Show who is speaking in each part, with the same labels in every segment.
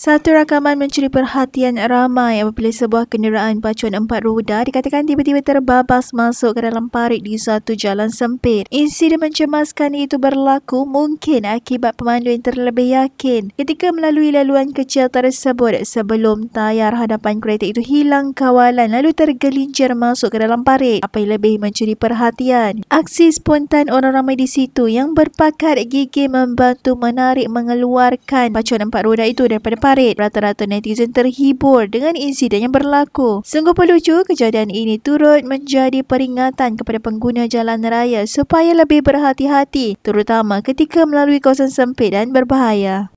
Speaker 1: Satu rakaman mencuri perhatian ramai apabila sebuah kenderaan pacuan 4 roda dikatakan tiba-tiba terbabas masuk ke dalam parit di satu jalan sempit. Insiden mencemaskan itu berlaku mungkin akibat pemandu yang terlebih yakin ketika melalui laluan kecil tersebut sebelum tayar hadapan kereta itu hilang kawalan lalu tergelincir masuk ke dalam parit. Apa yang lebih mencuri perhatian, aksi spontan orang ramai di situ yang berpakat gigi membantu menarik mengeluarkan pacuan 4 roda itu daripada parit. Rata-rata netizen terhibur dengan insiden yang berlaku. Sungguh pelucu, kejadian ini turut menjadi peringatan kepada pengguna jalan raya supaya lebih berhati-hati terutama ketika melalui kawasan sempit dan berbahaya.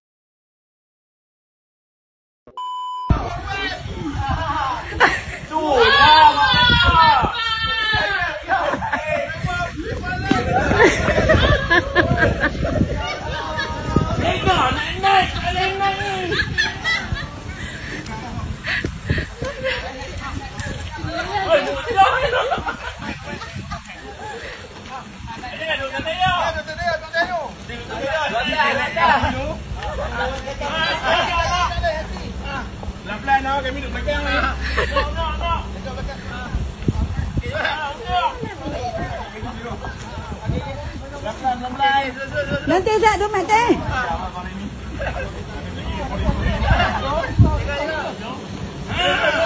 Speaker 2: Pelan-pelan lah, kami duduk belakang ni. Pelan-pelan.
Speaker 3: Nanti tak tu mati.
Speaker 2: Ha!